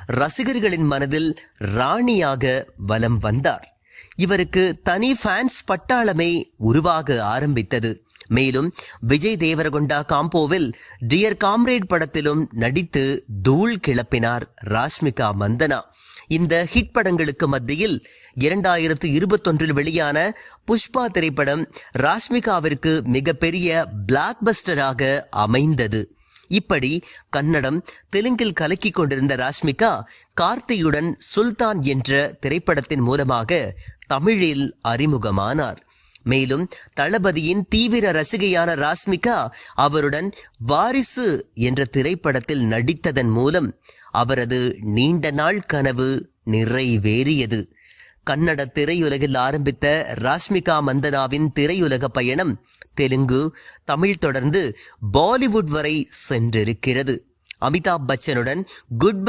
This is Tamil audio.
ரசிகர்களின் மனதில் ராணியாக வலம் வந்தார். இவருக்கு தனி ஃபேன்ஸ் பட்டாளமே உருவாக ஆரம்பித்தது. மேலும் விஜய் தேவரகொண்டா காம்போவில் டியர் காம்ரேட் படத்திலும் நடித்து தூள் கிளப்பினார் ராஷ்மிகா மந்தனா. இந்த ஹிட் படங்களுக்கு மத்தியில் 2021 வெளியான புஷ்பா திரைப்படம் ராஷ்மிகாவிற்கு மிகப்பெரிய பிளாக் பஸ்டராக அமைந்தது. இப்படி கன்னடம் தெலுங்கில் கலக்கிக் கொண்டிருந்த ராஷ்மிகா கார்த்தியுடன் சுல்தான் என்ற திரைப்படத்தின் மூலமாக தமிழில் அறிமுகமானார். மேலும் தளபதியின் தீவிர ரசிகையான ராஷ்மிகா அவருடன் வாரிசு என்ற திரைப்படத்தில் நடித்ததன் மூலம் அவரது நீண்ட நாள் கனவு நிறைவேறியது. கன்னட திரையுலகில் ஆரம்பித்த ராஷ்மிகா மந்தனாவின் திரையுலக பயணம் தெலுங்கு, தமிழ் தொடர்ந்து பாலிவுட் வரை சென்றிருக்கிறது. அமிதாப் பச்சனுடன் குட் பை